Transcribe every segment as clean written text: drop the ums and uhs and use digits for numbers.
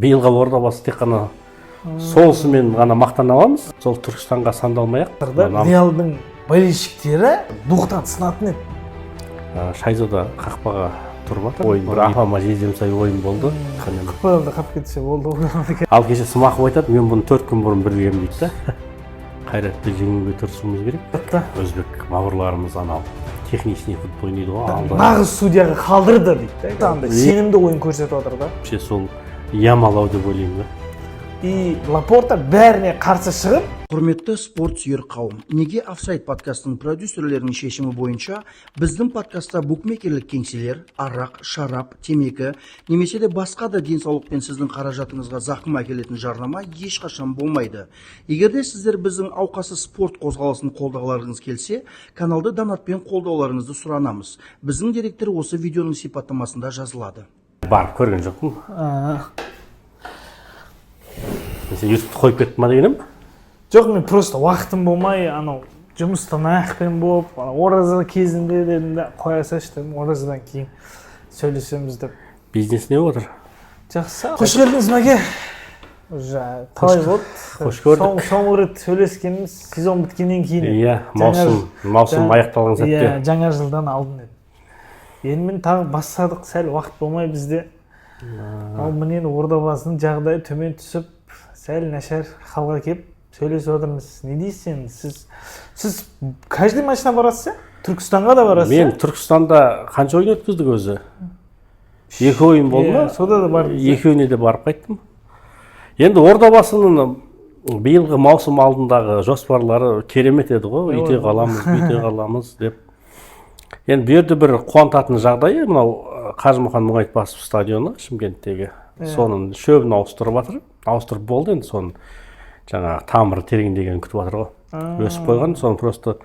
Биылғы Ордабасы тек қана соғысымен ғана мақтана аламыз. Сол Түркістанға сандалмай-ақ. Реалдың болельщиктері духтан сынатын еді. Шайзода қақпаға тұрып жатыр. Ойын бір апама жездем сай ойын болды. Қақпадан қап кетсе болды. Ал кеше Смақов айтады, мен бұны 4 күн бұрын білгенмін дейді да. Қайратты жеңуге тырысуымыз керек. Өзбек бауырларымыз анау техничный футбол ойнайды ғой. Нағыз судьяға қалдырды дейді. Сенімді ойын көрсетіп отыр да. Сол ямалау деп ойлаймын да. И Лапорта бәріне қарсы шығып, құрметті спорт сүйер қауым, неге офсайд подкастының продюсерлерінің шешімі бойынша біздің подкастта букмекерлік кеңселер, арақ, шарап, темекі немесе де басқа да денсаулықпен сіздің қаражатыңызға зақым әкелетін жарнама ешқашан болмайды. Егер де сіздер біздің ауқасы спорт қозғалысын қолдағыларыңыз келсе, каналды донатпен қолдауларыңызды сұранамыз. Біздің деректер осы видеоның сипаттамасында жазылады. Барып көрген жоқпын. Сен ютубты қойып кетті ма дегенім? жоқ, мен просто уақытым болмай, анау жұмыстан аяқпен болып, ораза кезінде дедім де қоя салшы дедім, оразадан кейін сөйлесеміз деп. Бизнес не отыр? Жақсы. Қош келдіңіз мәке. Талай болды. Қош көрдік. Соңғы рет сөйлескеніміз сезон біткеннен кейін. Иә, маусым аяқталған сәтте. Иә, жаңа жылдан алдын еді. Енді мен тағы бастадық, сәл уақыт болмай бізде. Ал міне Ордабасының жағдайы төмен түсіп, сәл нашар халға кеп сөйлесіп отырмыз. Не дейсіз? Сіз каждый матчына барасыз, Түркістанға да барасыз? Мен Түркістанда қанша ойын өткіздік өзі? 2 ойын болды ма? Сода да бардым. Екеуіне де барып қайттым. Енді Ордабасының биылғы маусым алдындағы жоспарлары керемет еді ғой. Үйте қаламыз, бүйте қаламыз деп. Енді бұл жерде бір қуантатын жағдайы, мынау Қажымұқан Мұңайтпасов стадионы Шымкенттегі. Соның шөбін ауыстырып жатыр. Ауыстырып болды, енді соның жаңағы тамыры тереңдегенін күтіп жатыр ғой. Өсіп қойған, соны просто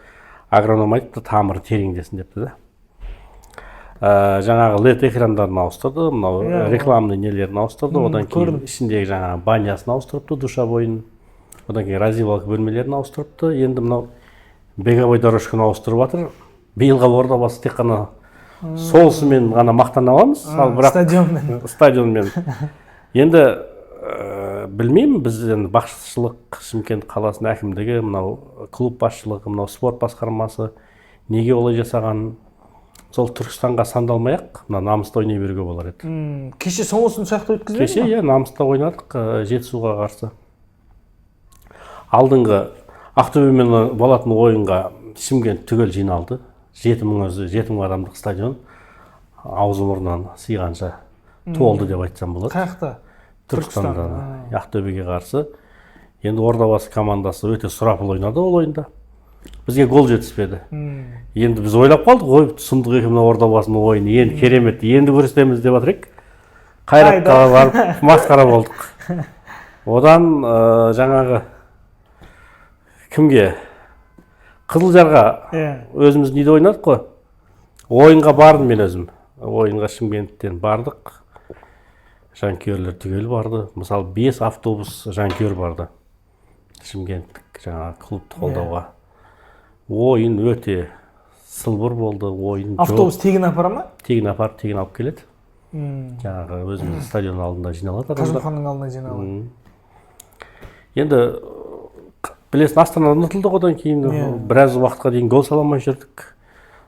агроном айтты, тамыры тереңдесін депті да. Жаңағы LED экрандарын ауыстырды, мынау рекламный нелерін ауыстырды, одан кейін ішіндегі жаңағы банясын ауыстырыпты, душабойын, одан кейін раздевалка бөлмелерін ауыстырыпты. Енді мынау беговой дорожканы ауыстырып жатыр. Биылғы Ордабасы тек қана соғысымен ғана мақтана аламыз, стадионмен. Енді білмеймін, біз енді басшылық, Шымкент қаласының әкімдігі, мынау клуб басшылығы, мынау спорт басқармасы неге олай жасаған? Сол Түркістанға сандалмай-ақ, мына намыста ойнай беруге болар еді. Кеше соңғысын шақты өткізбеді ме? Кеше, иә, намыста ойнадық, Жетісуға қарсы. Алдыңғы Ақтөбемен болатын ойынға Шымкент түгел жиналды. 7000 адамдық стадион аузы мұрнынан сыйғанша толды деп айтсам болады. Қаяқта? Түркістанда, Ақтөбеге қарсы. Енді Ордабасы командасы өте сұрапыл ойнады ол ойында. Бізге гол жетіспеді. Енді біз ойлап қалдық, ой, сұмдық екен Ордабасының ойыны, енді керемет, енді көрсетеміз деп жатыр едік. Қайратқа барып масқара болдық. Одан жаңағы кімге? Қызылжарға өзіміз неде ойнадық қой? Ойынға бардым мен өзім. Ойынға Шымкенттен бардық. Жанкүйерлер түгел барды. Мысалы 5 автобус жанкүйер барды. Шымкенттік жаңағы клубты қолдауға. Ойын өте сылбыр болды. Автобус тегін апара ма? Тегін апарып, тегін алып келеді. Жаңағы өзіміз стадион алдында жиналады. Қажымұқанның алдында жиналады. Енді білесің, Астана ұтылды, одан кейін біраз уақытқа дейін гол сала алмай жүрдік.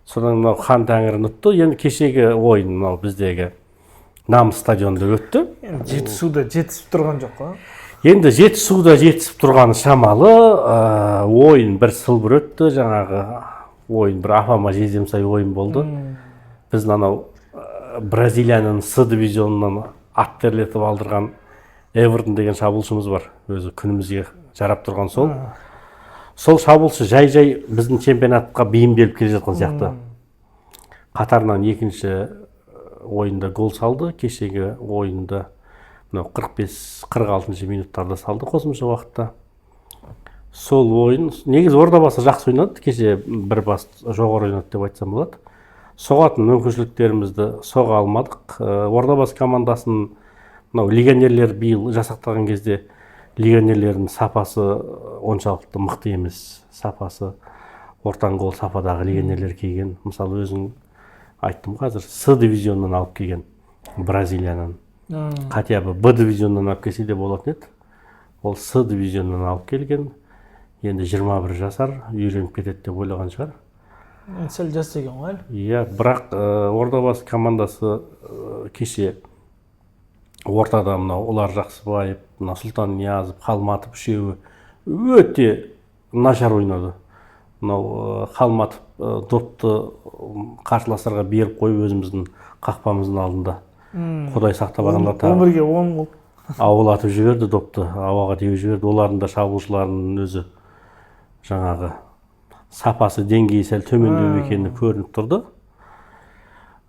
Содан мынау хан тәңірі ұтты. Енді кешегі ойын мынау біздегі намыс стадионда өтті. Жетісуда жетісіп тұрған жоқ қой. Енді Жетісуда жетісіп тұрғаны шамалы, ойын бір сылбыр өтті. Жаңағы ойын бір апама жездем сай ойын болды. Біздің анау Бразилияның С дивизионынан ат терлетіп алдырған Эвертон деген шабуылшымыз бар. Өзі күнімізге жарап тұрған сол. Сол шабуылшы жай-жай біздің чемпионатқа бейімделіп келе жатқан сияқты. Қатарынан екінші ойында гол салды. Кешегі ойында 45-46 минуттарда салды қосымша уақытта. Сол ойын негізі Ордабасы жақсы ойнады. Кеше бір бас жоғары ойнады деп айтсам болады. Соғатын мүмкіншіліктерімізді соға алмадық. Ордабасы командасын легионерлер биыл жасақтаған кезде легионерлердің сапасы оншалықты мықты емес. Сапасы ортан гол сападағы легионерлер келген. Мысалы өзің айттым қазір С дивизионынан алып келген Бразилияның хотя бы Б дивизионнан алып келсе де болатын еді. Ол С дивизионнан алып келген. Енді 21 жасар, үйреніп кетеді деп ойлаған шығар. Сәл жас екен ғой әлі. Иә, бірақ Ордабасы командасы кеше ортада мынау Ұлар Жақсыбаев, мына Сұлтан Ниязов, Қалматов үшеуі өте нашар ойнады. Мынау Қалматов допты қарсыластарға беріп қойып өзіміздің қақпамыздың алдында. Құдай сақтағанда 11-ге 10 болды. ауылатып жіберді допты, ауаға теуіп жіберді. Олардың да шабуылшыларының өзі жаңағы сапасы деңгейі сәл төмендеу екені көрініп тұрды.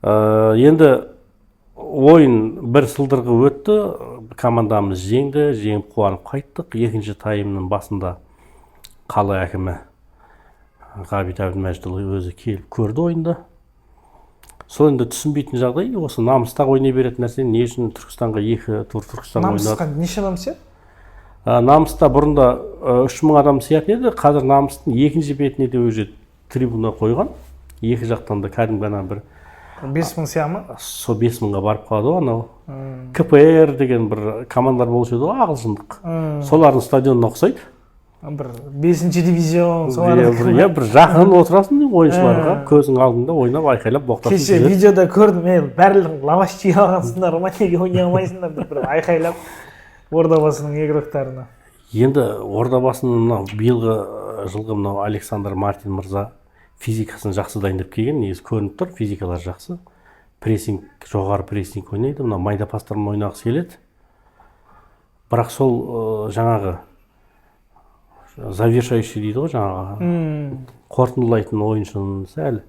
Енді ойын бір сылдырғы өтті, командамыз жеңді, жеңіп қуанып қайттық. Екінші таймның басында қала әкімі Ғабит Әбдімәжітұлы өзі келіп көрді ойынды. Сол енді түсінбейтін жағдай, осы намыстағы ойнай беретін нәрсе, не үшін Түркістанға екі тур Түркістан ойнады? Намысқа неше адам сияды? Намыста бұрында 3000 адам сиятын еді, қазір намыстың екінші бетіне де уже трибуна қойған. Екі жақтан да кәдімгі бір 5000 сия ма? Сол 5000-ға барып қалады ғой, анау. КПР деген бір командалар болушы еді ғой, ағылшындық. Солардың стадионына ұқсайды. Бір 5-ші дивизион солардың. Иә, бір жақын отырасың ойыншыларға, көзің алдында ойнап айқайлап боқтасың. Кеше видеода көрдім, бәрілдің лаваш жей алғансыңдар, неге ойнай алмайсыңдар, бір айқайлап Ордабасының игроктарына. Енді Ордабасының мынау биылғы жылғы мынау Александр Мартин мырза физикасын жақсы дайындап келген, негізі көрініп тұр, физикалар жақсы. Прессинг, жоғары прессинг ойнайды, мынау майда пастармен ойнағысы келеді. Бірақ сол жаңағы завершающий дейді ғой, жаңағы қорытындылайтын ойыншының сәл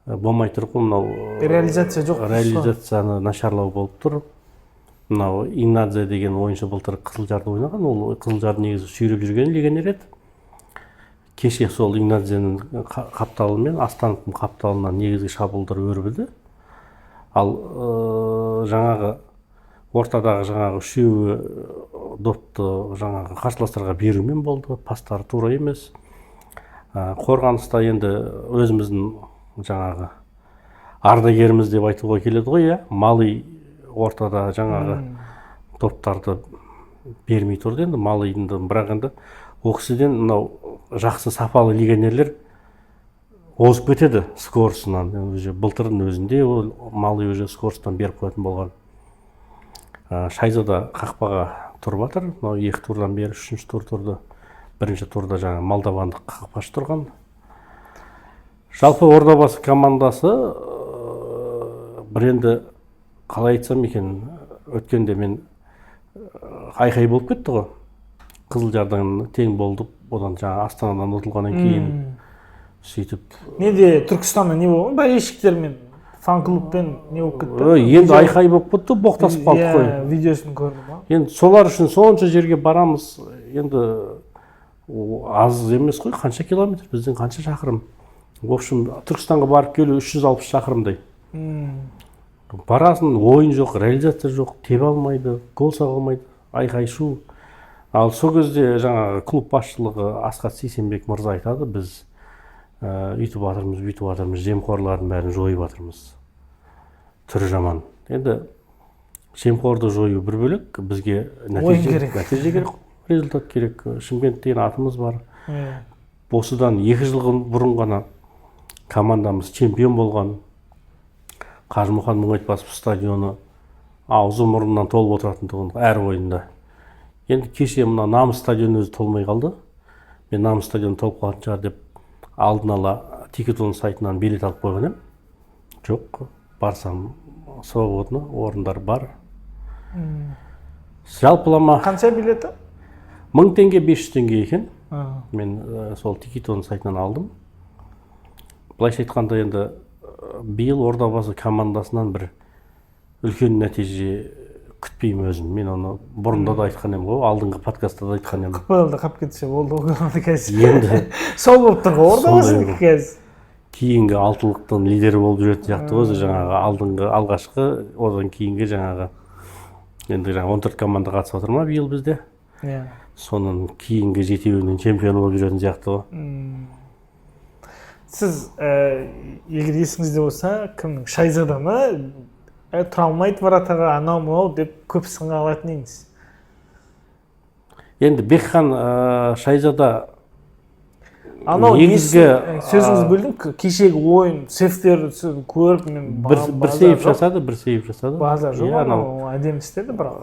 болмай тұр ғой, мынау реализация жоқ. Реализацияны нашарлау болып тұр. Мынау Игнадзе деген ойыншы былтыр Қызылжарды ойнаған, ол Қызылжарды негізі сүйреп жүрген легионер еді. Кеше сол Игнадзенің қапталымен Астановтың қапталынан негізгі шабуылдар өрбіді. Ал жаңағы ортадағы жаңағы үшеуі допты жаңағы қарсыластарға берумен болды, пастары тура емес. Қорғаныста енді өзіміздің жаңағы ардагеріміз деп айтуға келеді ғой, иә. Малый ортада жаңағы топтарды бермей тұрды енді, Малыйды, бірақ енді ол кісіден мынау жақсы сапалы легионерлер озып кетеді скоросынан. Былтырдың өзінде ол Малый уже скоростан беріп қоятын болған. Шайзада қақпаға тұрып жатыр. Мынау 2 турдан бері 3-ші тур тұрды. Бірінші турда жаңа молдавандық қақпашы тұрған. Жалпы Ордабасы командасы бір енді қалай айтсам екен, өткенде мен айқай болып кетті ғой. Қызылжардан тең болдық, одан жаңа Астанадан ұтылғаннан кейін сөйтіп. Неде Түркістанда не болған? Болельщиктермен, фан-клубпен не болып кетті? Енді айқай болып кетті, боқтасып қалдық қой. Видеосын көрдім. Енді солар үшін сонша жерге барамыз, енді аз емес қой, қанша километр, бізден қанша шақырым. В общем, Түркістанға барып келу 360 шақырымдай. Барасын, ойын жоқ, реализация жоқ, тебе алмайды, гол соға алмайды, айқай шу. Ал сол кезде жаңағы клуб басшылығы Асқат Сейсенбек мырза айтады, біз үйтіп жатырмыз, бүйтіп жатырмыз, жемқорлардың бәрін жойып жатырмыз. Түрі жаман. Енді жемқорды жою бір бөлек, бізге нәтиже керек, результат керек. Шымкент деген атымыз бар. Осыдан 2 жыл бұрын ғана командамыз чемпион болған. Қажымұқан Мұңайтпасов стадионы аузы мұрнынан толып отыратын тұғын әр ойында. Енді кеше мына Намыс стадионы өзі толмай қалды. Мен Намыс стадионы толып қалатын шығар деп алдын ала Тикетон сайтынан билет алып қойған ем. Жоқ, барсам свободно, орындар бар. Жалпылама қанша билеті? 1000 теңге, 500 теңге екен. Мен сол Тикетон сайтынан алдым. Былайша айтқанда енді биыл Ордабасы командасынан бір үлкен нәтиже күтпеймін өзім. Мен оны бұрында да айтқан ем ғой, алдыңғы подкастта да айтқан ем. КПЛ-да қап кетсе болды ғой қазір. Енді сол болып тұр ғой Ордабасының қазір. Кейінгі алтылықтың лидері болып жүретін сияқты ғой, жаңағы алдыңғы алғашқы, одан кейінгі жаңағы енді 14 команда қатысып отыр ма биыл бізде? Иә. Соның кейінгі жетеуінің чемпионы болып жүретін сияқты ғой. Сіз егер есіңізде болса, кімнің Шайзада ма тұра алмайды вратаға анау мынау деп көп сынға алатын едіңіз. Енді Бекхан Шайзада Анау негізгі сөзіңізді бөлдім, кешегі ойын цифртерді көріп мен бір сейв жасады. Базар жоқ, анау әдемі істеді, бірақ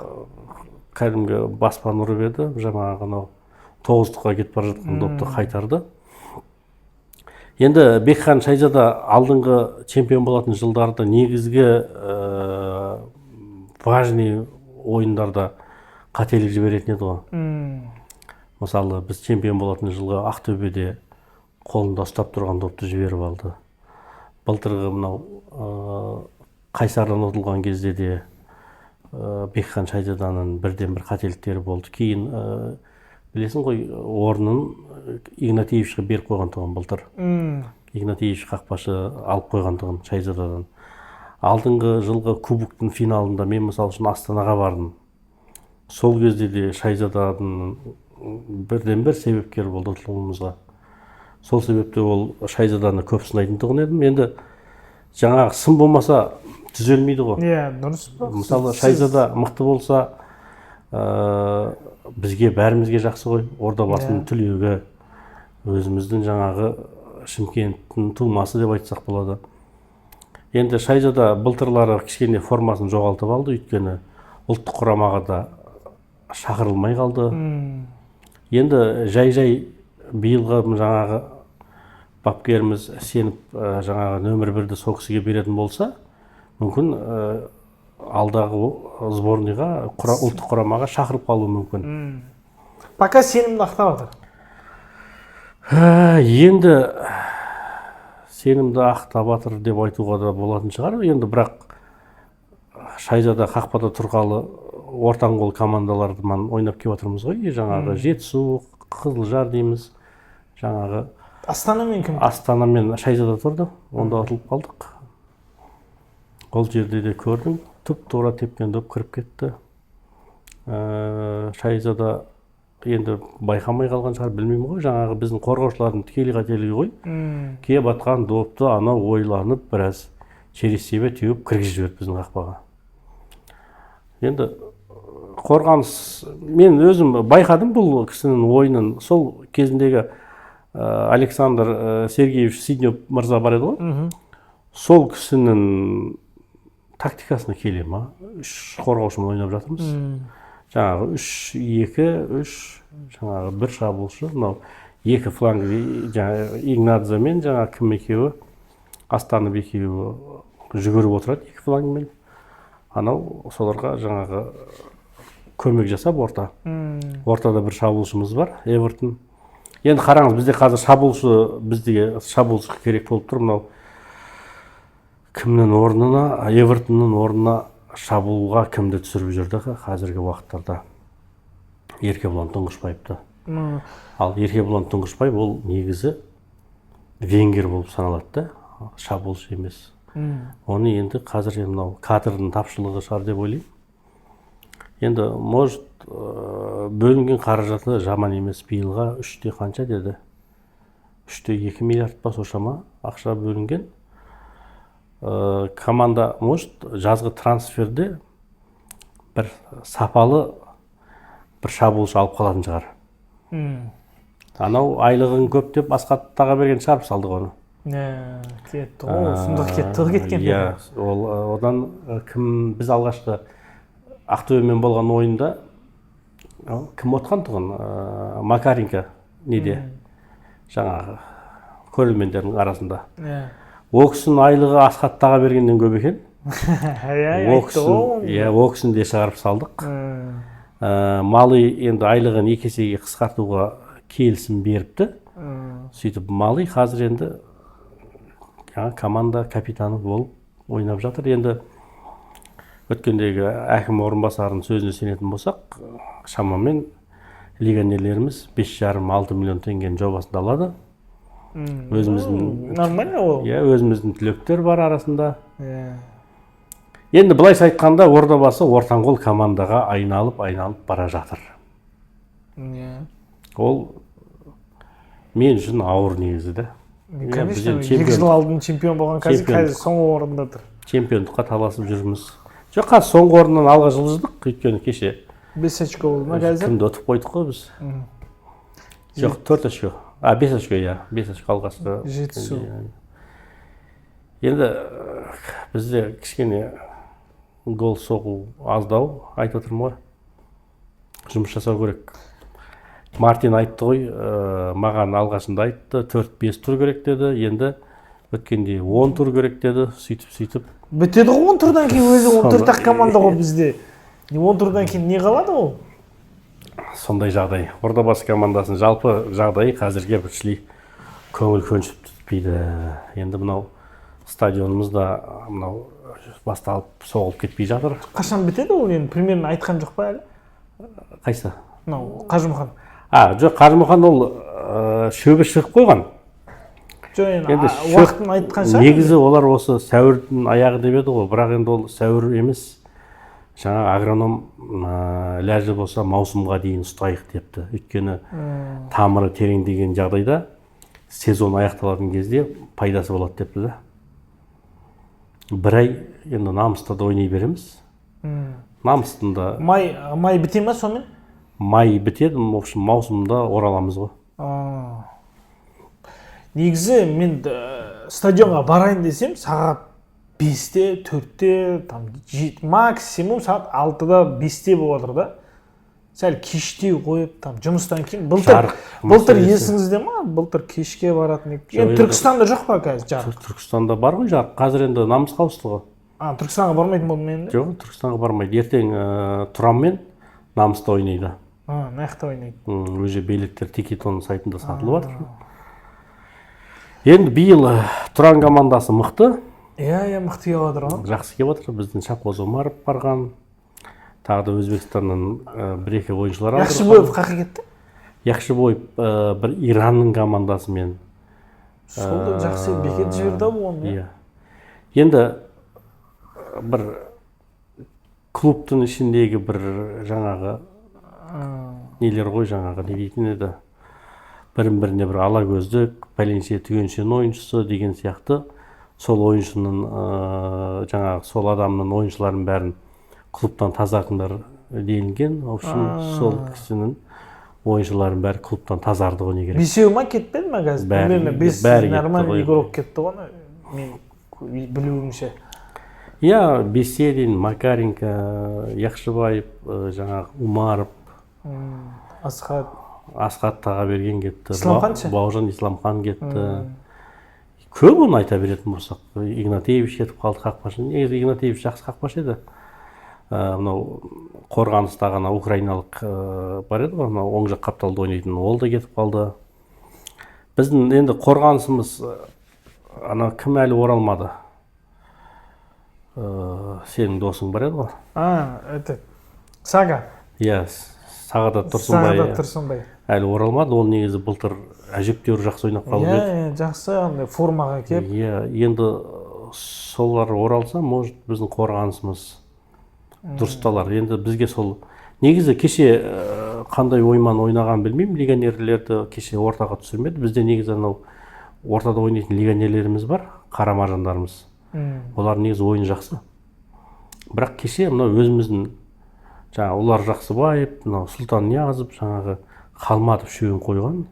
кәдімгі баспан ұрып еді, жаңағы анау 9-ға кетіп бара жатқан допты қайтарды. Енді Бекхан Шайзада алдыңғы чемпион болатын жылдарда негізгі важный ойындарда қателік жіберетін еді ғой. Мысалы, біз чемпион болатын жылғы Ақтөбеде қолында ұстап тұрған допты жіберіп алды. Былтырғы мынау Қайсардан ұтылған кезде де Бекхан Шайзаданың бірден бір қателіктері болды. Кейін білесің ғой, орнын Игнатьевичке беріп қойғандығын былтыр. Игнатьевич қақпашы алып қойғандығын Шайзададан. Алдыңғы жылғы кубоктың финалында мен мысалы үшін Астанаға бардым. Сол кезде де Шайзаданың бірден бір себепкер болды ұтылуымызға. Сол себепте ол Шайзаданы көп сынайтындығын едім. Енді жаңағы сын болмаса түзелмейді ғой. Иә, дұрыс. Мысалы Шайзада мықты болса, бізге бәрімізге жақсы ғой. Ордабасының түлегі, өзіміздің жаңағы Шымкенттің тумасы деп айтсақ болады. Енді Шайзада былтырлары кішкене формасын жоғалтып алды, өйткені ұлттық құрамаға да шақырылмай қалды. Енді жай биылғы жаңағы бапкеріміз сеніп жаңағы нөмір 1-ді сол кісіге беретін болса, мүмкін алдағы сборныйға, ұлттық құрамаға шақырып қалуы мүмкін. Пока сенімді ақтап отыр. Енді сенімді ақтап отыр деп айтуға да болатын шығар. Енді бірақ Шайзада қақпада тұрғалы ортаңқол командалардан ойнап келіп отырмыз ғой. Жаңағы Жетісу, Қызылжар дейміз. Жаңағы Астанамен кім? Астанамен Шайзада тұрды. Онда ұтылып қалдық. Ол жерде де көрдім. Туп-тура тепкен доп кіріп кетті. Шайзада енді байқамай қалған шығар, білмеймін ғой. Жаңағы біздің қорғаушылардың тікелей қателігі ғой. Кеп атқан допты анау ойланып біраз через себе теуіп кіргізіп жіберді біздің қақпаға. Енді қорғаныс, мен өзім байқадым бұл кісінің ойынын. Сол кезіндегі Александр Сергеевич Сиднев мырза бар еді ғой. Сол кісінің тактикасына келе ма? 3 қорғаушымен ойнап жатырмыз. Жаңағы 3-2-3, жаңағы бір шабуылшы, мынау 2 фланг, жаңағы Игнадзе мен жаңағы кім екеуі, Астанов екеуі жүгіріп отырады 2 флангмен. Анау соларға жаңағы көмек жасап ортада бір шабуылшымыз бар, Эвертон. Енді қараңыз, бізде қазір шабуылшы керек болып тұр. Мынау кімнің орнына, Эвертонның орнына шабуылға кімді түсіріп жүрді қазіргі уақыттарда? Еркебұлан Тұңғышбаевты. Ал Еркебұлан Тұңғышбаев ол негізі венгер болып саналады, шабуылшы емес. Оны енді қазір мынау кадрдың тапшылығы шығар деп ойлаймын. Енді может бөлінген қаражаты жаман емес. Биылға 3-те қанша деді? 3-те 2 миллиард па соншама ақша бөлінген. Команда может жазғы трансферде бір сапалы бір шабуылшы алып қалатын шығар. Анау айлығын көп деп Асқаттаға берген шығарып салдық оны. Кетті ғой, сұмдық кетті ғой кеткен. Одан кім, біз алғашқы Ақтөбемен болған ойында кім отқан тұғын? Макаренко неде? Жаңағы көрермендердің арасында. Ол кісінің айлығы Асқаттаға бергеннен көп екен. Ол кісін де шығарып салдық. Малы енді айлығын 2 есеге қысқартуға келісім беріпті. Сөйтіп Малы қазір енді команда капитаны болып ойнап жатыр. Енді өткендегі әкім орынбасарының сөзіне сенетін болсақ, шамамен легионерлеріміз 5,5-6 миллион теңгенің жобасын алады. Нормально ол. Өзіміздің түлектер бар арасында. Енді былайша айтқанда Ордабасы ортаңқол командаға айналып бара жатыр. Ол мен үшін ауыр негізі де. Конечно, 2 жыл алдын чемпион болған қазір соңғы орында тұр. Чемпиондыққа таласып жүрміз. Жоқ, қазір соңғы орыннан алға жылжыдық, өйткені кеше 5 очко болды ма қазір? кімді ұтып қойдық қой біз. Жоқ, 4 очко. 5 очко, иә, 5 очко алғашқы. Жетісу. Енді бізде кішкене гол соғу аздау, айтып отырмын ғой. Жұмыс жасау керек. Мартин айтты ғой, маған алғашында айтты, 4-5 тур керек деді, енді өткенде 10 тур керек деді, сөйтіп. Бітеді ғой 10 турдан кейін, өзі 14-ақ команда ғой бізде. 10 турдан кейін не қалады ол? Сондай жағдай. Ордабасы командасының жалпы жағдайы қазірге біршілей көңіл көншіп түспейді. Енді мынау стадионымызда мынау басталып соғылып кетпей жатыр. Қашан бітеді ол, енді примерно айтқан жоқ па әлі? Қайсы? Мынау Қажымұхан. Жоқ, Қажымұхан ол шөбі шығып қойған. Жоқ, енді уақытын айтқанша. Негізі олар осы сәуірдің аяғы деп еді ғой, бірақ енді ол сәуір емес. Жаңа агроном ләжі болса маусымға дейін ұстайық депті. Өйткені тамыры тереңдеген жағдайда сезон аяқталатын кезде пайдасы болады депті да. Бір ай енді намыста ойнай береміз. Намыстында. Май біте ма сонымен? Май бітеді, в общем, маусымда ораламыз ғой. Негізі мен стадионға барайын десем, сағат 5-те, 4-те, максимум сағат 6-да, 5-те болып отыр да. Сәл кештеу қойып, жұмыстан кейін. Былтыр есіңізде ма? Былтыр кешке баратын. Енді Түркістанда жоқ па қазір жарық? Түркістанда бар ғой жарық. Қазір енді намысқа ауысты ғой. Түркістанға бармайтын болдым енді? Жоқ, Түркістанға бармайды. Ертең Тұранмен намыста ойнайды. Наяқта ойнайды. Өзі билеттер Тикетон сайтында сатылып жатыр. Енді биыл Тұран командасы мықты. Иә, мықты келіп жатыр ғой. Жақсы келіп жатыр. Біздің Шапқоз Омаров барған. Тағы да Өзбекстаннан 1-2 ойыншылар алды. Яқшыбоев қақы кетті? Яқшыбоев бір Иранның командасымен. Солды жақсы бекет жіберді оны. Иә. Енді бір клубтың ішіндегі бір жаңағы нелер ғой, жаңағы не дейтін еді. Бірін-біріне бір ала көздік, пәленше түгеншен ойыншысы деген сияқты. Сол ойыншының жаңағы сол адамның ойыншыларын бәрін клубтан тазартыңдар делінген. В общем, сол кісінің ойыншыларын бәрі клубтан тазарды ғой не керек. Бесеу ма кетпеді ма қазір? Примерно 5 нормальный игрок кетті ғой, мен білуімше. Иә, Беседин, Макаренко, Яқшыбаев, жаңағы Умаров, Асхат таға берген кетті. Исламхан ше? Бауыржан Исламхан кетті. Көп оны айта беретін болсақ. Игнатьевич кетіп қалды қақпашы. Негізі Игнатьевич жақсы қақпашы еді. Мынау қорғаныстағы украиналық бар еді ғой, мынау оң жақ қапталда ойнайтын, ол да кетіп қалды. Біздің енді қорғанысымыз кім әлі оралмады? Сенің досың бар еді ғой? Это Сага. Иә, Сағадат Тұрсынбай. Әлі оралмады, ол негізі былтыр әжептәуір жақсы ойнап қалды. Иә, жақсы формаға кеп. Иә, енді солар оралса, может біздің қорғанысымыз дұрысталар. Енді бізге сол негізі кеше қандай ойман ойнаған білмеймін, легионерлерді кеше ортаға түсірмеді. Бізде негізі анау ортада ойнайтын легионерлеріміз бар, қара маржандарымыз. Олар негізі ойын жақсы. Бірақ кеше мынау өзіміздің жаңағы олар Жақсыбаев, мынау Сұлтан Ниязов, жаңағы Қалматов үшеуін қойған.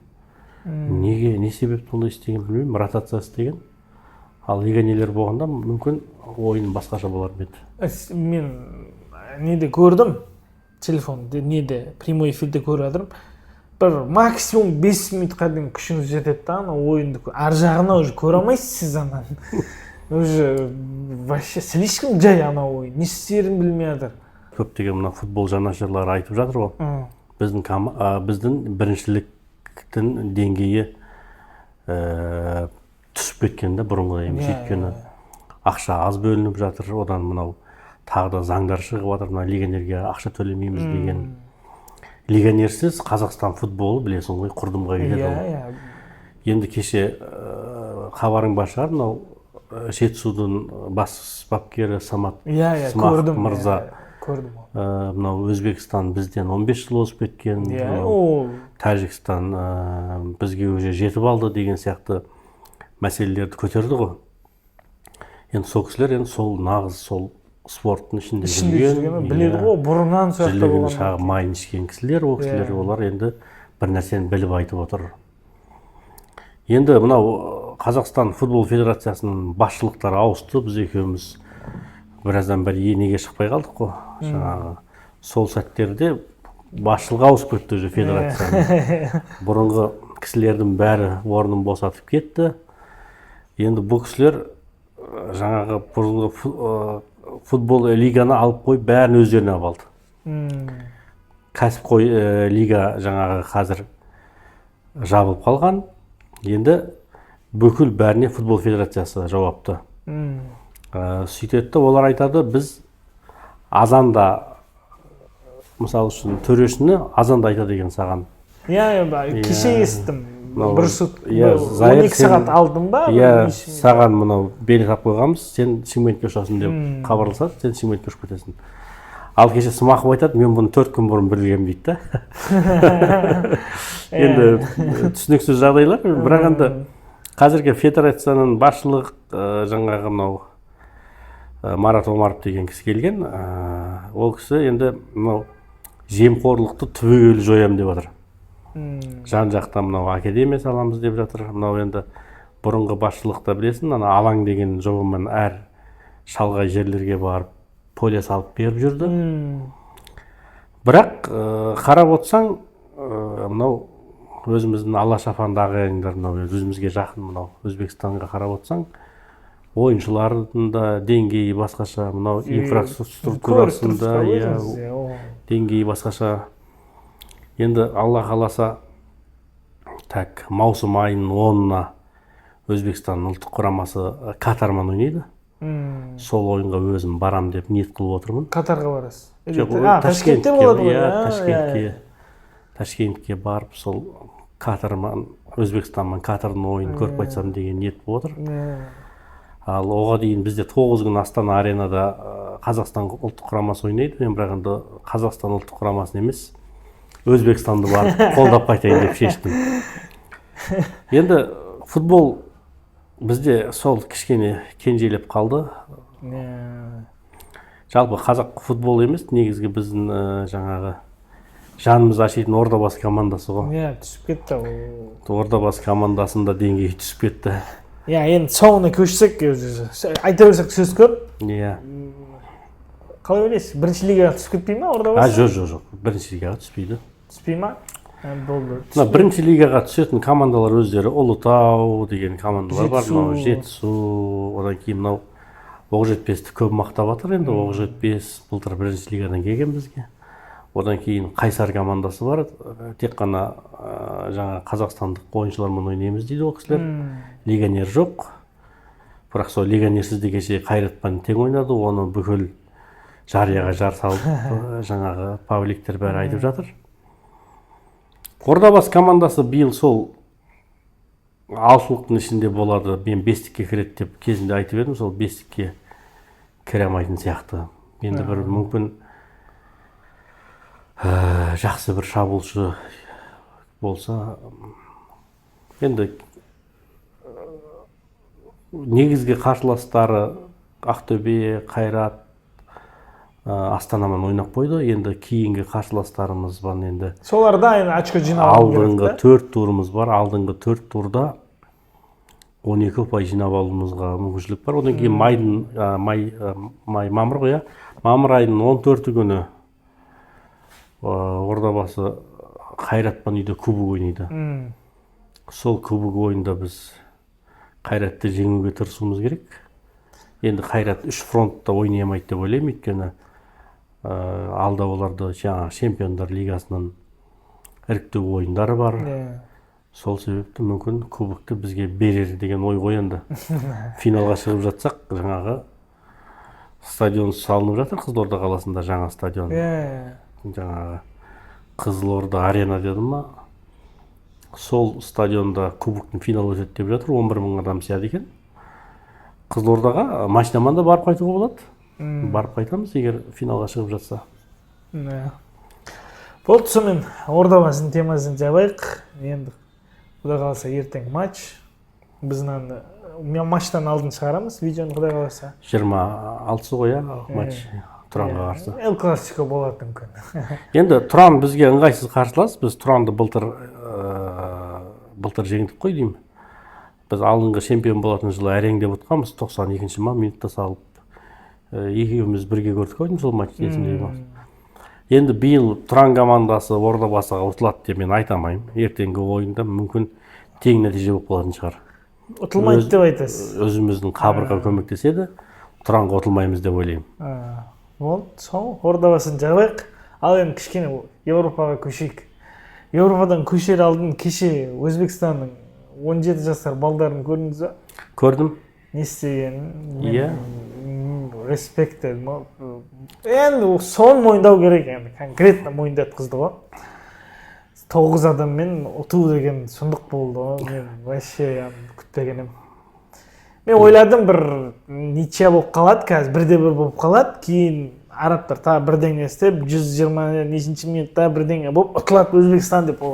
Неге, не себепті ондай істеген білмеймін, ротация істеген. Ал легионерлер болғанда мүмкін ойын басқаша болар ма еді. Мен неде көрдім, телефонда, неде, прямой эфирде көріп жатырмын. Бір максимум 5 минутқа дейін күшіңіз жетеді да, ойынды ар жағына уже көре алмайсыз сіз анан. Уже вообще слишком жай ана ойын, не істерін білмей жатыр. Көптеген мына футбол жанашырлары айтып жатыр ғой. Біздің біріншіліктің деңгейі түсіп кеткенде бұрынғы емес, өйткені ақша аз бөлініп жатыр, одан мынау тағы да заңдар шығып жатыр, мына легионерге ақша төлемейміз деген. Легионерсіз Қазақстан футболы білесің ғой, құрдымға кетеді. Енді кеше хабарың бар шығар, мынау Жетісудың бас бапкері Самат мырза. Мынау Өзбекстан бізден 15 жыл озып кеткен, Тәжікстан бізге уже жетіп алды деген сияқты мәселелерді көтерді ғой. Енді сол кісілер енді сол нағыз сол спорттың ішінде жүрген біледі ғой, бұрыннан сол жақта жілігін болған. шағып майын ішкен кісілер, ол кісілер олар енді бір нәрсені біліп айтып отыр. Енді мынау Қазақстан футбол федерациясының басшылықтары ауысты, біз екеуміз біраздан бері неге шықпай қалдық қой. Жаңағы сол сәттерде басшылық ауысып кетті уже федерацияның. Бұрынғы кісілердің бәрі орнын босатып кетті. Енді бұл кісілер жаңағы бұрынғы футбол лиганы алып қойып бәрін өздеріне алып алды. Кәсіпқой лига жаңағы қазір жабылып қалған. Енді бүкіл бәріне футбол федерациясы жауапты. Сөйтеді, олар айтады, біз азанда, мысалы үшін төрешіні азанда айтады екен саған. Кеше естім. Бір сұт 12 сағат алдым ба? Саған мынау билет алып қойғанбыз, сен Шымкентке ұшасың деп хабарласады, сен Шымкентке ұшып кетесің. Ал кеше Смақов айтады, мен бұны 4 күн бұрын білгенмін дейді да. Енді түсініксіз жағдайлар, бірақ енді қазіргі федерацияның басшылық жаңағы мынау Марат Омаров деген кісі келген. Ол кісі енді мынау жемқорлықты түбегейлі жоям деп жатыр. Жан жақта мынау академия саламыз деп жатыр. Мынау енді бұрынғы басшылықта білесің, ана алаң деген жобамен әр шалғай жерлерге барып поле салып беріп жүрді. Бірақ қарап отырсаң, мынау өзіміздің Алашафанды ағайындар, мынау өзімізге жақын мынау Өзбекстанға қарап отырсаң, ойыншылардың да деңгейі басқаша, мынау инфраструктурасында деңгейі басқаша. Енді Алла қаласа маусым айының 10-ына Өзбекстанның ұлттық құрамасы Катармен ойнайды. Сол ойынға өзім барам деп ниет қылып отырмын. Катарға барасыз? Ташкентте болады ғой. Ташкентке барып сол Катармен, Өзбекстанмен Катардың ойынын көріп қайтсам деген ниет болып отыр. Ал оған дейін бізде 9 күн Астана аренада Қазақстан ұлттық құрамасы ойнайды. Мен бірақ енді Қазақстан ұлттық құрамасын емес, Өзбекстанды барып қолдап қайтайын деп шештім. Енді футбол бізде сол кішкене кенжелеп қалды. Жалпы қазақ футбол емес, негізгі біздің жаңағы жанымыз ашитын Ордабасы командасы ғой. Түсіп кетті. Ордабасы командасында деңгейі түсіп кетті. Енді соңына көшсек, айта берсек сөз көп. Қалай ойлайсыз? Бірінші лигаға түсіп кетпей ма Ордабасы? Жоқ. Бірінші лигаға түспейді. Түспей ма? Болды. Бірінші лигаға түсетін командалар өздері Ұлытау деген командалар бар. Жетісу, одан кейін мынау Оқжетпесті көп мақтап жатыр. Енді Оқжетпес былтыр бірінші лигадан келген бізге. Одан кейін Қайсар командасы бар. Тек қана жаңа қазақстандық ойыншылармен ойнаймыз дейді ол кісілер. Легионер жоқ. Бірақ сол легионерсізде кеше Қайратпен тең ойнады. Оны бүкіл жарияға жар салып, жаңағы пабликтер бәрі айтып жатыр. Ордабасы командасы биыл сол алшылықтың ішінде болады. Мен бестікке кіреді деп кезінде айтып едім, сол бестікке кіре алмайтын сияқты. Енді бір мүмкін жақсы бір шабуылшы болса, енді негізгі қарсыластары Ақтөбе, Қайрат, Астанамен ойнап қойды. Енді кейінгі қарсыластарымыз бар. Енді соларда очко жинап алдыңғы 4 турымыз бар. Алдыңғы 4 турда 12 ұпай жинап алуымызға мүмкіншілік бар. Одан кейін мамыр ғой, мамыр айының 14 күні Ордабасы Қайратпен үйде кубок ойнайды. Сол кубок ойында біз Қайратты жеңуге тырысуымыз керек. Енді Қайрат 3 фронтта ойнай алмайды деп ойлаймын, өйткені алда оларды жаңа чемпиондар лигасының іріктеу ойындары бар. Сол себепті мүмкін кубокты бізге берер деген ой қоянды. Финалға шығып жатсақ, жаңағы стадион салынып жатыр Қызылорда қаласында, жаңа стадион. Жаңағы Қызылорда арена деді ма? Сол стадионда кубоктың финалы өтеді деп жатыр, 11 мың адам сияды екен. Қызылордаға машинамен да барып қайтуға болады. Барып қайтамыз, егер финалға шығып жатса. Болды, сонымен Ордабасының темасын жабайық. Енді Құдай қаласа ертең матч. Біздің матчтан алдын шығарамыз видеоны, құдай қаласа. 26-сы ғой матч Тұранға қарсы. Эл Классико болады мүмкін. Енді Тұран бізге ыңғайсыз қарсылас. Біз Тұранды былтыр жеңдік қой деймін. Біз алдыңғы чемпион болатын жылы әреңдеп отқанбыз, 92-ші минутта салып. Екеуміз бірге көрдік қой деймін сол матч есімде бар. Енді биыл Тұран командасы Ордабасыға ұтылады деп мен айтамаймын. Ертеңгі ойында мүмкін тең нәтиже болып қалатын шығар. Ұтылмайды деп айтасыз. Өзіміздің қабырға көмектеседі, Тұранға ұтылмаймыз деп ойлаймын. Болды, сол Ордабасын жабайық. Ал енді кішкене Еуропаға көшейік. Еуропадан көшер алдын кеше Өзбекстанның 17 жастар балдарын көрдіңіз ба? Көрдім. Не істегенін? Иә. Респект дедім. Енді соны мойындау керек, енді конкретно мойындады қызды ғой. 9 адаммен ұту деген сұмдық болды ғой. Мен вообще күтпегенім. Мен ойладым бір ничья болып қалады, қазір 1-1 болып қалады, кейін арабтар тағы бірдеңе істеп 120-нешінші минутта бірдеңе болып ұтылады Өзбекстан деп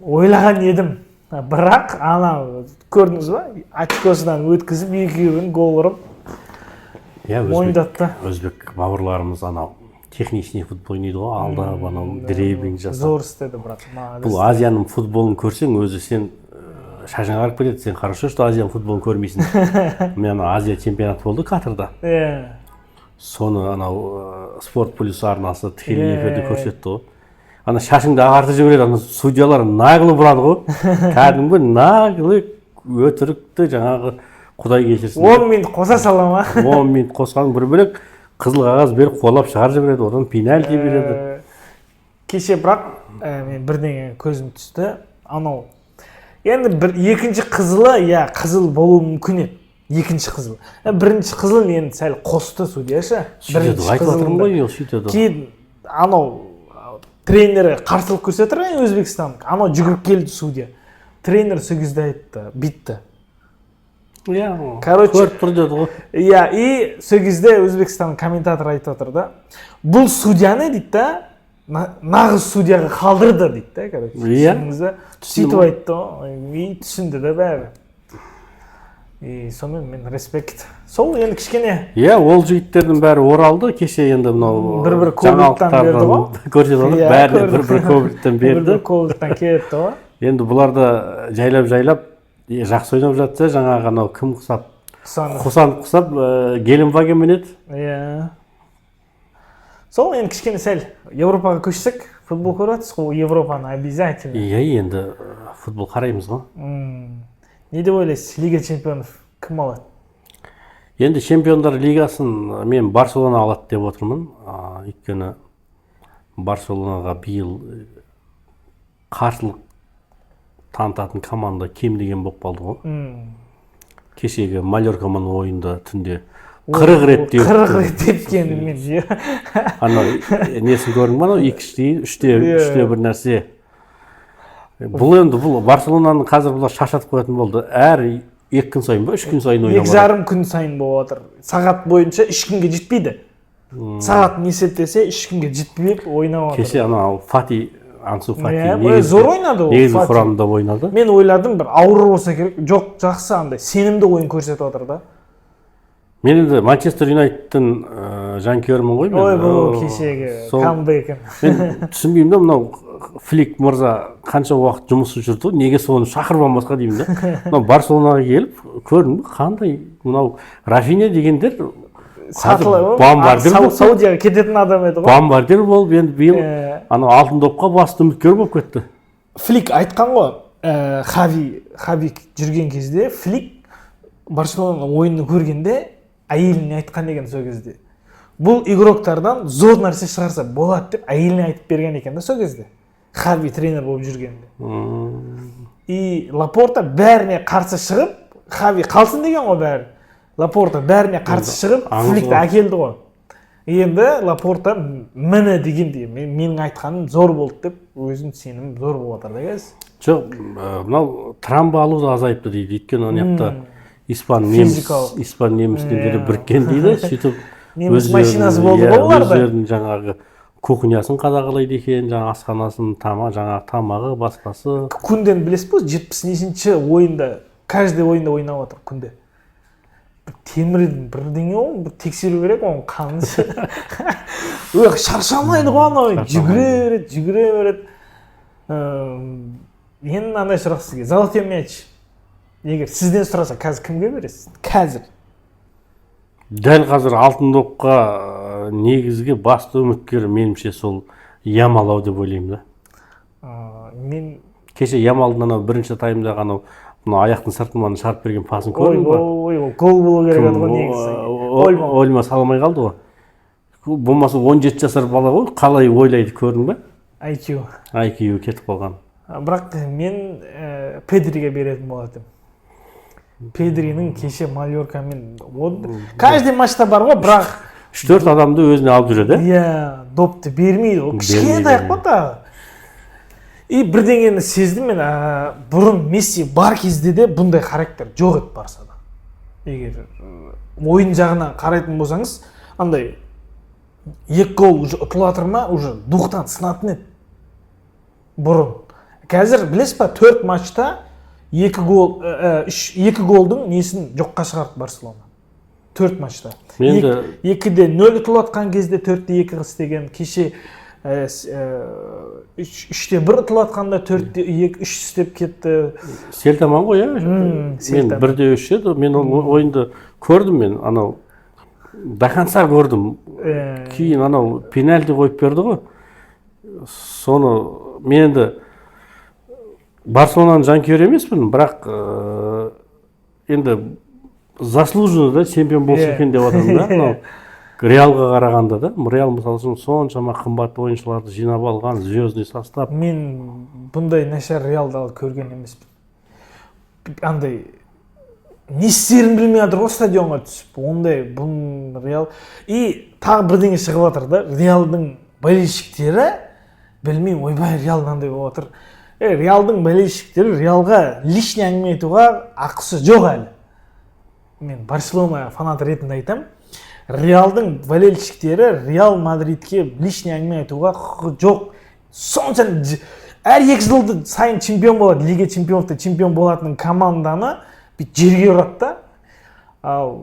ойлаған едім. Бірақ ана көрдіңіз ба? Очкосынан өткізіп екеуін гол ұрып мойындатты. Өзбек бауырларымыз анау техничный футбол ойнайды ғой, алда анау дриблинг жасап. Зор істеді бірақ. Бұл Азияның футболын көрсең, өзі сен шашың ағарып кетеді. Сен хорошо, что Азияның футболын көрмейсің. Мен Азия чемпионаты болды Катарда. Соны анау Спорт плюс арнасы тікелей эфирде көрсетті ғой. Ана шашыңды ағартып жібереді, ана судьялар нағылы бұрады ғой. Кәдімгі нағылы өтірікті жаңағы Құдай кешірсін. 10 минут қоса сала ма? 10 минут қосқан бір бөлек қызыл қағаз беріп қолап шығарып жібереді, одан пенальти береді. Кеше бірақ мен бірдеңе көзім түсті. Анау енді екінші қызылы, қызыл болуы мүмкін еді. Екінші қызыл. Бірінші қызыл енді сәл қосты судьяша. Сөйтеді, айтып жатырмын ғой, ол сөйтеді. Кейін анау тренері қарсылық көрсетір Өзбекстанның. Анау жүгіріп келді судья. Тренер сөзді айтты, битті. Көріп тұр деді ғой. И сөзде Өзбекстанның комментаторы айтып отыр да. Бұл судьяны дейді да, нағыз судьяға қалдырды дейді да. Сөйтіп айтты ғой. Түсінді да бәрі. Сонымен мен респект. Сол енді кішкене. Ол жігіттердің бәрі оралды. Кеше енді мынау бір ковидтан берді ғой. Көрсетіп отыр. Бәріне бір ковидтан берді. Бір ковидтан кетті ғой. Енді бұларды жайлап жақсы ойнап жатса, жаңағы анау кім құсап? Құсап Геленваген мінеді. Сол енді кішкене сәл Европаға көшсек, футбол көріп жатсыз ғой, Европаны обязательно. Енді футбол қараймыз ғой. Не деп ойлайсыз, Лига чемпионов кім алады? Енді чемпиондар лигасын мен Барселона алады деп отырмын. Өйткені Барселонаға биыл қарсылық танытатын команда кем деген болып қалды ғой. Кешегі Мальоркамен ойында түнде 40 рет деп. 40 рет тепкені мен. Анау несін көрдің ба? 2-3-те бір нәрсе. Бұл Барселонаның қазір бұлар шашатып қоятын болды. Әр 2 күн сайын ба, 3 күн сайын ойнап. 2,5 күн сайын болып отыр. Сағат бойынша 3 күнге жетпейді. Сағат есептесе 3 күнге жетпей ойнап отыр. Кеше анау Ансу Фати зор ойнады ол. Негізгі құрамында ойнады. Мен ойладым, бір ауыр болса керек. Жоқ, жақсы андай сенімді ойын көрсетіп отыр да. Мен енді Манчестер Юнайтедтің жанкүйерімін ғой мен. Бұл кешегі камбэкін. Мен түсінбеймін да, мынау Флик мырза қанша уақыт жұмысы жүрді, неге соны шақырып алмасқа деймін да. Мынау Барселонаға келіп, көрдің бе, қандай мынау Рафиня дегендер Саудияға кететін адам еді ғой. Бомбардир болып, енді биыл анау алтын допқа басты үміткер болып кетті. Флик айтқан ғой, Хави жүрген кезде Флик Барселонаның ойынын көргенде әйеліне айтқан деген сол кезде. Бұл игроктардан зор нәрсе шығарса болады деп әйеліне айтып берген екен да сол кезде. Хави тренер болып жүргенде. И Лапорта бәріне қарсы шығып, Хави қалсын деген ғой бәрі. Лапорта бәріне қарсы шығып, Фликті әкелді ғой. Енді Лапорта міне дегенде, менің айтқаным зор болды деп, өзім сенім зор болып отыр да кез. Жоқ, мынау травма алу да азайыпты дейді. Өйткені ана жақта испан немістері біріккен дейді. Сөйтіп неміс машинасы болды ғой оларда. Өздерінің жаңағы кухнясын қадағалайды екен, жаңағы асханасын, жаңағы тамағы, басқасы. Күнден білесіз бе, 70-ші ойында каждый ойында ойнап отыр күнде. Темірдің бірдеңе ол, бір тексеру керек оның қанысы. Шаршамайды ғой анау, жүгіре береді. Енді мынандай сұрақ сізге, золотой мяч. Егер сізден сұраса, қазір кімге бересіз? Қазір. Дәл қазір алтын допқа негізгі басты үміткер меніңше сол Ямал деп ойлаймын да. Мен кеше Ямалдың анау бірінші таймдағы анау аяқтың сыртынан шығарып берген пасын көрдің ба? Ой, гол болу керек еді ғой негізі. Ольма салмай қалды ғой. Болмаса 17 жасар бала ғой, қалай ойлайды көрдің ба? IQ кетіп қалған. Бірақ мен Педриге беретін болатын. Педрінің кеше Мальоркамен каждый матчта бар ғой, бірақ 3-4 адамды өзіне алып жүреді. Иә, допты бермейді. Ол кішкентай қой тағы. И бірдеңені сездім мен, бұрын Месси бар кезде де бұндай характер жоқ еді Барсада. Егер ойын жағынан қарайтын болсаңыз, андай 2 гол ұтылатыр ма, уже духтан сынатын еді. Бұрын. Қазір білесіз ба, 4 матчта 2 голдың несін жоққа шығарды Барселона. 4 матчта. 2-де 0 ұтылатқан кезде 4-де 2 істеген, кеше 3-те 1 ұтылатқанда 4-де 2-3 істеп кетті. Селтаман ғой, мен 1-де 3 еді, мен ойынды көрдім, мен анау до конца көрдім. Кейін анау пенальти қойып берді ғой. Соны мен енді Барселонаның жанкүйері емеспін, бірақ енді заслуженно да чемпион болсын екен деп отырмын да. Реалға қарағанда да, Реал мысалы үшін соншама қымбат ойыншыларды жинап алған, звездный состав. Мен бұндай нашар Реалды көрген емеспін. Андай не істерін білмей жатыр ғой стадионға түсіп. Ондай бұл Реал. И тағы бірдеңе шығып жатыр да, Реалдың болельщиктері білмеймін, ойбай Реал мынандай болып жатыр. Реалдың болельщиктері Реалға лишний әңгіме айтуға ақысы жоқ әлі. Мен Барселона фанат ретінде айтам. Реалдың болельщиктері Реал Мадридке лишний әңгіме айтуға құқы жоқ. Сонша әр 2 жылды сайын чемпион болады, Лига чемпионовта чемпион болатын команданы жерге ұрады да. Ал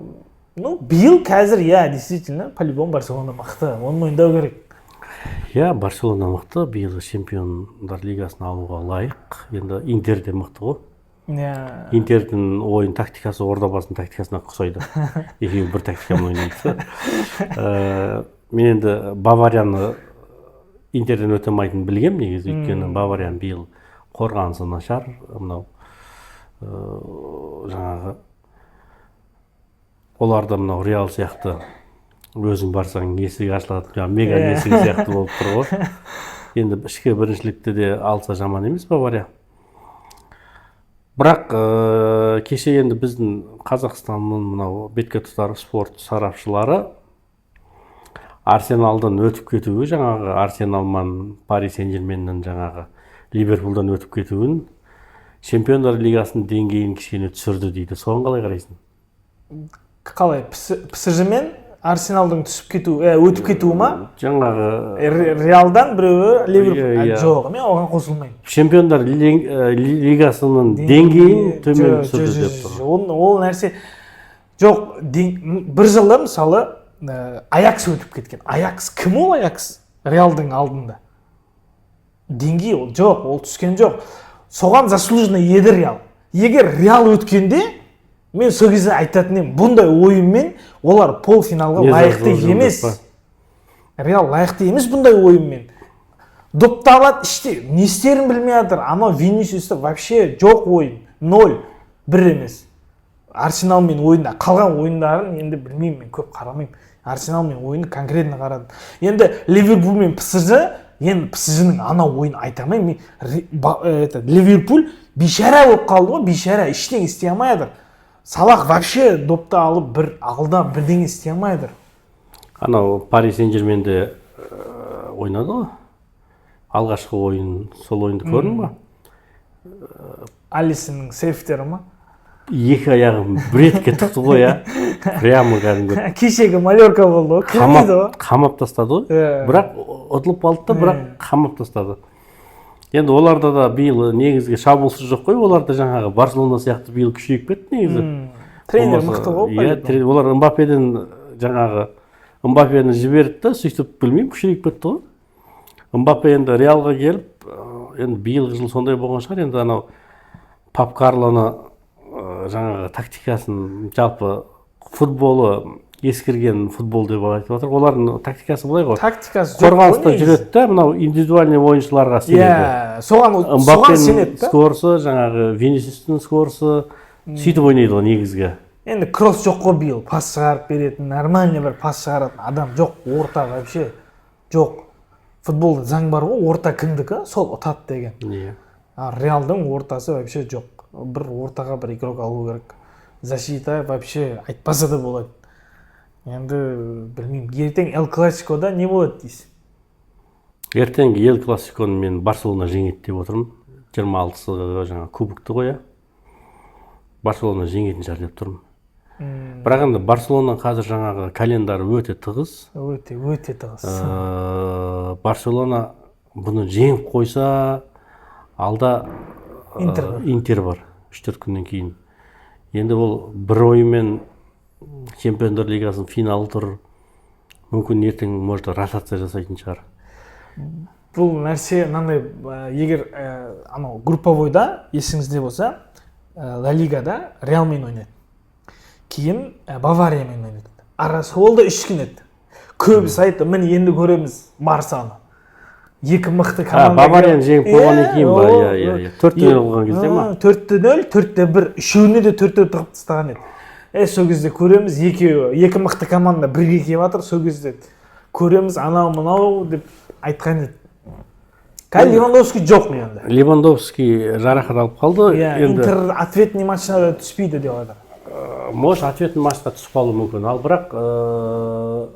биыл қазір действительно по-любому Барселона мықты, оны мойындау керек. Барселона мықты, биыл чемпиондар лигасын алуға лайық. Енді Интер де мықты ғой. Интердің ойын тактикасы Ордабасының тактикасына ұқсайды. Екеуі бір тактикамен ойнайды. Мен енді Баварияны Интерден өте алмайтынын білгем негізі, өйткені Баварияның биыл қорғанысы нашар, мынау жаңағы оларда мынау Реал сияқты өзің барсаң есігі ашылады, мега есігі сияқты болып тұр ғой. Енді ішкі біріншілікті де алса жаман емес Бавария. Бірақ кеше енді біздің Қазақстанның мынау бетке тұтар спорт сарапшылары Арсеналдан өтіп кетуі, жаңағы Арсеналман Пари Сен-Жерменнің жаңағы Ливерпулдан өтіп кетуін Чемпиондар лигасының деңгейін кішкене түсірді дейді. Соған қалай қарайсың? Қалай? PSG мен Арсеналдың өтіп кетуі ма? Жаңағы Реалдан біреуі Ливерпул. Жоқ, мен оған қосылмаймын. Чемпиондар лигасының деңгейін төмен түсірді деп тұр. Ол нәрсе жоқ. Бір жылда мысалы Аякс өтіп кеткен. Аякс кім ол Аякс? Реалдың алдында. Деңгей ол жоқ, ол түскен жоқ. Соған заслуженно еді Реал. Егер Реал өткенде, мен сол кезде айтатын едім, бұндай ойынмен олар полуфиналға лайықты емес. Реал лайықты емес бұндай ойынмен. Допты алады, іште не істерін білмей жатыр. Ана Винисиус'та вообще жоқ ойын. 0, 1 емес. Арсеналмен ойында қалған ойындарын енді білмеймін, мен көп қарамаймын. Арсеналмен ойынды конкретно қарадым. Енді Ливерпуль мен PSG, енді PSG-ның ана ойын айтамаймын. Ливерпуль бейшара болып қалды ғой, бейшара, іштен істей алмай жатыр. Салах вообще допты алып бір алда бірдеңе істей алмай жатыр. Анау Пари Сен-Жерменде ойнады ғой. Алғашқы ойын, сол ойынды көрдің ба? Алисонның сейфтері ма? 2 аяғын бретке тұқты ғой, прямо кәдімгі. Кешегі Мальорка болды ғой, қамап тастады ғой. Бірақ ұтылып қалды да, бірақ қамап тастады. Енді оларда да биыл негізгі шабуылшы жоқ қой, оларда жаңағы Барселона сияқты биыл күшейіп кетті негізі. Тренер мықты ғой. Иә, олар Мбаппеден жаңағы Мбаппені жіберді да, сөйтіп білмеймін, күшейіп кетті ғой. Мбаппе енді Реалға келіп, енді биылғы жыл сондай болған шығар, енді анау Пап Карлоны жаңағы тактикасын, жалпы футболы ескірген футбол деп айтып жатыр. Олардың тактикасы былай ғой. Тактикасы қорғаныста жүреді да, мынау индивидуальный ойыншыларға сенеді. Соған сенеді да. Скорсы, жаңағы Винисиустың скорсы сөйтіп ойнайды ғой негізгі. Енді кросс жоқ қой биыл, пас шығарып беретін, нормальный бір пас шығаратын адам жоқ, орта вообще жоқ. Футболда заң бар ғой, орта кімдікі, сол ұтады деген. Иә. Реалдың ортасы вообще жоқ. Бір ортаға бір игрок алу керек. Защита вообще айтпаса да болады. Енді білмеймін, ертең Эл Классикода не болады дейсің? Ертеңгі Эл Классиконы мен Барселона жеңеді деп отырмын. 26-сы жаңа кубокты қоя. Барселона жеңетін шығар деп тұрмын. Бірақ енді Барселона қазір жаңағы календары өте тығыз. Өте тығыз. Барселона бұны жеңіп қойса, алда Интер бар 3-4 күннен кейін. Енді ол бір ойымен Чемпиондар лигасының финалы тұр. Мүмкін ертең может ротация жасайтын шығар. Бұл нәрсе мынандай, егер анау групповойда есіңізде болса, Ла Лигада Реалмен ойнайды. Кейін Бавариямен ойнайды. Арасы ол да 3 күн еді. Көбісі айтты, міне енді көреміз Барсаны. Екі мықты команда. Баварияны жеңіп болғаннан кейін ба? Иә. 4-0 болған кезде ма? 4-0, 4-1, үшеуіне де 4-4 тығып тастаған еді. Сол кезде көреміз, екі мықты команда бірге келіп жатыр, сол кезде көреміз анау-мынау деп айтқан еді. Қазір Левандовский жоқ енді. Левандовский жарақат алып қалды. Интер ответный матчына да түспейді деп жатыр. Может, ответный матчқа түсіп қалуы мүмкін. Ал бірақ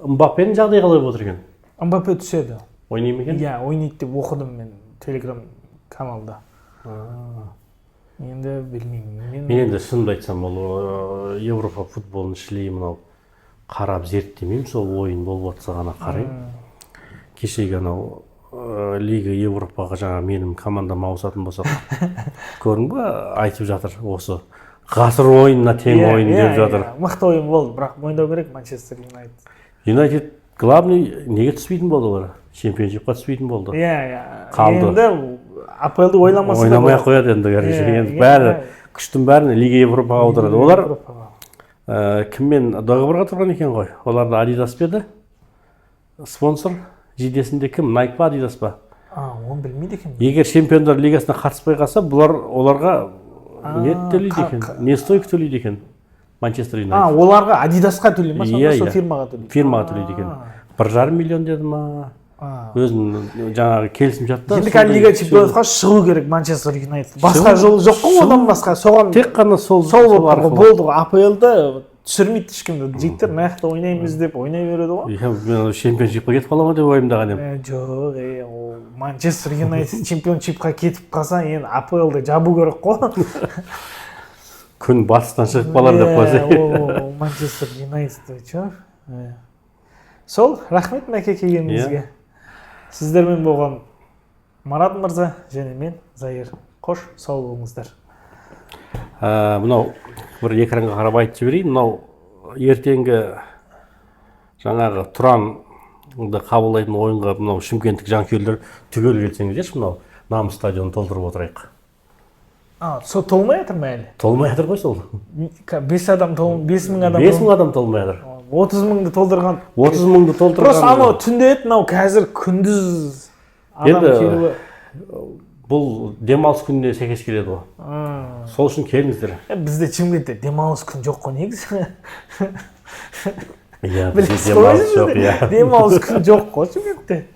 Мбаппенің жағдайы қалай болып отыр екен? Мбаппе түседі. Ойнай ма екен? Иә, ойнайды деп оқыдым мен Telegram каналда. Енді білмеймін. Мен енді шынымды айтсам, ол Европа футболын шілей мынау қарап зерттемеймін, сол ойын болып жатса ғана қараймын. Кешегі анау Лига Европаға жаңа менің командам ауысатын болса, көрдің ба, айтып жатыр осы ғасыр ойынына тең ойын деп жатыр. Мықты ойын болды, бірақ мойындау керек Манчестер Юнайтед. Юнайтед главный неге түспейтін болды олар? Чемпионшипқа түспейтін болды. Қалды. Енді АПЛ-ды ойламаса да ойнамай қояды енді, енді бәрі күштің бәрін Лига Европаға аударады. Олар кіммен договорға тұрған екен ғой? Оларда Adidas педі? Спонсор жидесінде кім? Nike па, Adidas па? Оны білмейді екен. Егер Чемпиондар лигасына қатыспай қалса, бұлар оларға не төлейді екен? Не стойка төлейді екен? Манчестер Юнайтед. Оларға Адидасқа төлей ма, сонда сол фирмаға төлейді? Фирмаға төлейді екен. 1,5 миллион деді ма? Өзінің жаңағы келісім жатты. Енді қазір Лига чемпионатқа шығу керек Манчестер Юнайтед. Басқа жол жоқ қой, одан басқа. Соған тек қана сол арқылы болды ғой. АПЛ-да түсірмейді ешкімді. Жігіттер мына жақта ойнаймыз деп ойнай береді ғой. Мен чемпионшипқа кетіп қаламын деп ойымдаған едім. Жоқ, Манчестер Юнайтед чемпионшипқа кетіп қалса, енді АПЛ-ды жабу керек қой. Күн батыстан шығып қалар деп қойса. Манчестер Юнайтед че? Сол, рахмет мәке келгеніңізге. Сіздермен болған Марат мырза және мен Заир. Қош, сау болыңыздар. Мынау бір экранға қарап айтып жіберейін. Мынау ертеңгі жаңағы Тұранды қабылдайтын ойынға мынау шымкенттік жанкүйерлер түгел келсеңіздерші, мынау Намыс стадионын толтырып отырайық. Сол толмай жатыр ма әлі? Толмай жатыр ғой сол. 5 адам 5000 адам. 5000 адам толмай жатыр. 30,000-ды толтырған. 30,000-ды толтырған. Просто анау түнде еді, мынау қазір күндіз адам келуі. Бұл демалыс күніне сәйкес келеді ғой. Сол үшін келіңіздер. Бізде Шымкентте демалыс күн жоқ қой негізі. Иә, бізде демалыс жоқ, иә. Демалыс күн жоқ қой Шымкентте.